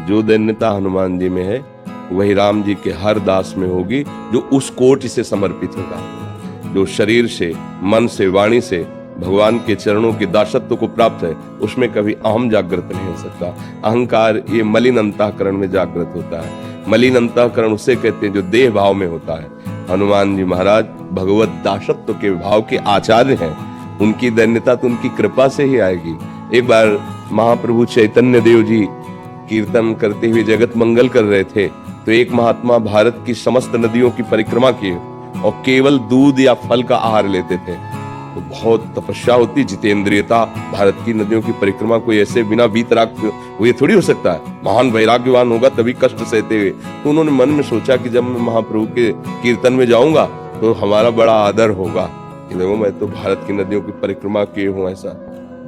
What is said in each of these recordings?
जो दैन्यता हनुमान जी में है वही राम जी के हर दास में होगी, जो उस कोटि से समर्पित होगा। जो शरीर से, मन से, वाणी से भगवान के चरणों के दासत्व को प्राप्त है, उसमें कभी अहम जागृत नहीं हो सकता। अहंकार ये मलिन अंतःकरण में जागृत होता है। मलिन अंतःकरण उसे कहते हैं जो देह भाव में होता है। हनुमान जी महाराज भगवत दासत्व के भाव के आचार्य हैं। उनकी दैन्यता तो उनकी कृपा से ही आएगी। एक बार महाप्रभु चैतन्य देव जी कीर्तन करते हुए जगत मंगल कर रहे थे, तो एक महात्मा भारत की समस्त नदियों की परिक्रमा किए और केवल दूध या फल का आहार लेते थे। तो बहुत तपस्या होती, जितेंद्रियता। भारत की नदियों की परिक्रमा कोई ऐसे बिना वीतराग हुए थोड़ी हो सकता है, महान वैराग्यवान होगा तभी कष्ट सहते हुए। तो उन्होंने मन में सोचा कि जब मैं महाप्रभु के कीर्तन में जाऊंगा तो हमारा बड़ा आदर होगा कि देखो मैं तो भारत की नदियों की परिक्रमा किए हूं। ऐसा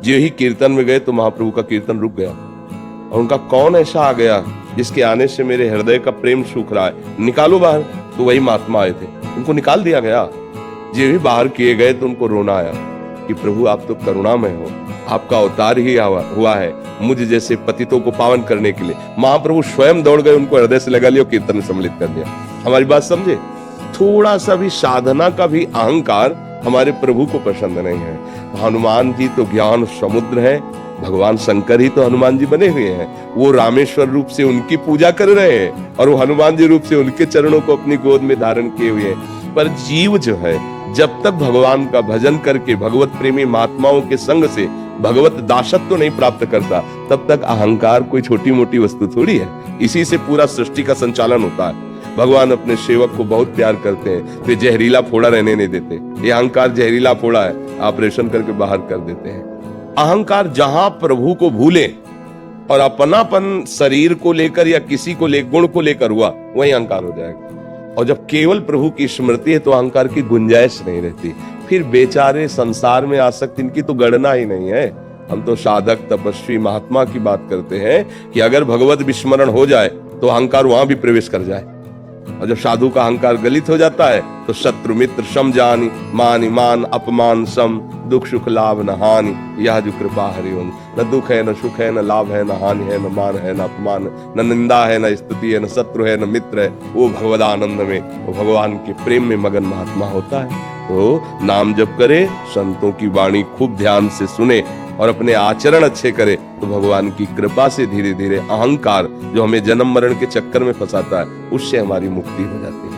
जो ही कीर्तन में गए तो महाप्रभु का कीर्तन रुक गया और उनका कौन ऐसा आ गया जिसके आने से मेरे हृदय का प्रेम सूख रहा है, निकालो बाहर। तो वही महात्मा आए थे, उनको निकाल दिया गया। जो भी बाहर किए गए तो उनको रोना आया कि प्रभु आप तो करुणामय हो, आपका अवतार ही हुआ है मुझ जैसे पतितों को पावन करने के लिए। महाप्रभु स्वयं दौड़ गए, उनको हृदय से लगा लिया, कीर्तन में सम्मिलित कर दिया। हमारी बात समझे? थोड़ा सा भी साधना का भी अहंकार हमारे प्रभु को पसंद नहीं है। हनुमान जी तो ज्ञान समुद्र है, भगवान शंकर ही तो हनुमान जी बने हुए हैं। वो रामेश्वर रूप से उनकी पूजा कर रहे हैं और वो हनुमान जी रूप से उनके चरणों को अपनी गोद में धारण किए हुए हैं। पर जीव जो है, जब तक भगवान का भजन करके भगवत प्रेमी महात्माओं के संग से भगवत दासत्व नहीं प्राप्त करता, तब तक अहंकार कोई छोटी मोटी वस्तु थोड़ी है। इसी से पूरा सृष्टि का संचालन होता है। भगवान अपने सेवक को बहुत प्यार करते हैं, वे जहरीला फोड़ा रहने नहीं देते। ये अहंकार जहरीला फोड़ा है, ऑपरेशन करके बाहर कर देते हैं। अहंकार जहां प्रभु को भूले और अपनापन शरीर को लेकर या किसी को ले गुण को लेकर हुआ, वही अहंकार हो जाएगा। और जब केवल प्रभु की स्मृति है तो अहंकार की गुंजाइश नहीं रहती। फिर बेचारे संसार में आसक्त, इनकी तो गणना ही नहीं है। हम तो साधक तपस्वी महात्मा की बात करते हैं कि अगर भगवत विस्मरण हो जाए तो अहंकार वहां भी प्रवेश कर जाए। और जब साधु का अहंकार गलित हो जाता है तो शत्रु मित्र सम जानी, मान मान अपमान सम, दुख सुख लाभ न हानि, यह जो कृपा हरिओम। न दुख है, न सुख है, न लाभ है, न हानि है, न मान है, न अपमान, न निंदा है, न स्तुति है, न शत्रु है, न मित्र है। वो भगवदानंद में, वो भगवान के प्रेम में मगन महात्मा होता है। तो नाम जप करे, संतों की वाणी खूब ध्यान से सुने और अपने आचरण अच्छे करे, तो भगवान की कृपा से धीरे धीरे अहंकार जो हमें जन्म मरण के चक्कर में फंसाता है, उससे हमारी मुक्ति हो जाती है।